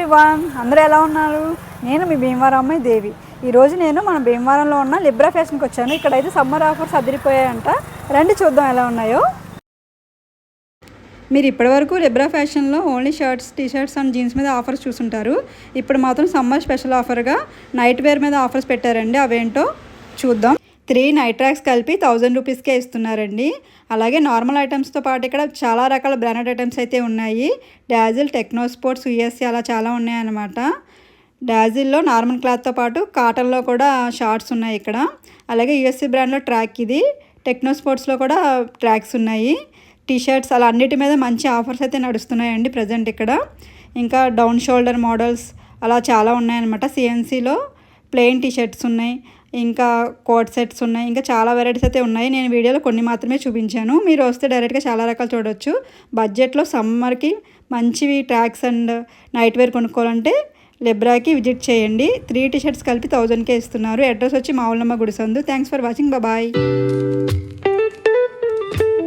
Everyone, అందరూ ఎలా ఉన్నారు? నేను మీ భీమవరం అమ్మాయి దేవి. ఈరోజు నేను మన భీమవరంలో ఉన్న లిబ్రా ఫ్యాషన్కి వచ్చాను. ఇక్కడైతే సమ్మర్ ఆఫర్స్ అదిరిపోయాయంట. రండి చూద్దాం ఎలా ఉన్నాయో. మీరు ఇప్పటివరకు లిబ్రా ఫ్యాషన్లో only shirts, T-shirts and jeans మీద ఆఫర్స్ చూసుంటారు. ఇప్పుడు మాత్రం సమ్మర్ స్పెషల్ ఆఫర్గా నైట్ వేర్ మీద ఆఫర్స్ పెట్టారండి. అవేంటో చూద్దాం. 3 నైట్ ట్రాక్స్ కలిపి 1000 రూపీస్కే ఇస్తున్నారండి. అలాగే నార్మల్ ఐటమ్స్తో పాటు ఇక్కడ చాలా రకాల బ్రాండెడ్ ఐటమ్స్ అయితే ఉన్నాయి. డాజిల్, టెక్నో స్పోర్ట్స్, యూఎస్ఏ అలా చాలా ఉన్నాయన్నమాట. డాజిల్లో నార్మల్ క్లాత్తో పాటు కాటన్లో కూడా షార్ట్స్ ఉన్నాయి ఇక్కడ. అలాగే యూఎస్ఏ బ్రాండ్లో ట్రాక్ ఇది. టెక్నో స్పోర్ట్స్లో కూడా ట్రాక్స్ ఉన్నాయి. టీషర్ట్స్ అలా అన్నిటి మీద మంచి ఆఫర్స్ అయితే నడుస్తున్నాయండి ప్రజెంట్ ఇక్కడ. ఇంకా డౌన్ షోల్డర్ మోడల్స్ అలా చాలా ఉన్నాయన్నమాట. సిఎన్సీలో ప్లెయిన్ టీషర్ట్స్ ఉన్నాయి, ఇంకా కోట్ సెట్స్ ఉన్నాయి, ఇంకా చాలా వెరైటీస్ అయితే ఉన్నాయి. నేను వీడియోలో కొన్ని మాత్రమే చూపించాను. మీరు వస్తే డైరెక్ట్గా చాలా రకాలు చూడవచ్చు. బడ్జెట్లో సమ్మర్కి మంచివి ట్రాక్స్ అండ్ నైట్ వేర్ కొనుక్కోవాలంటే లిబ్రాకి విజిట్ చేయండి. 3 టీషర్ట్స్ కలిపి 1000కే ఇస్తున్నారు. అడ్రస్ వచ్చి మావులమ్మ గుడిసందు. Thanks for watching. బాయ్.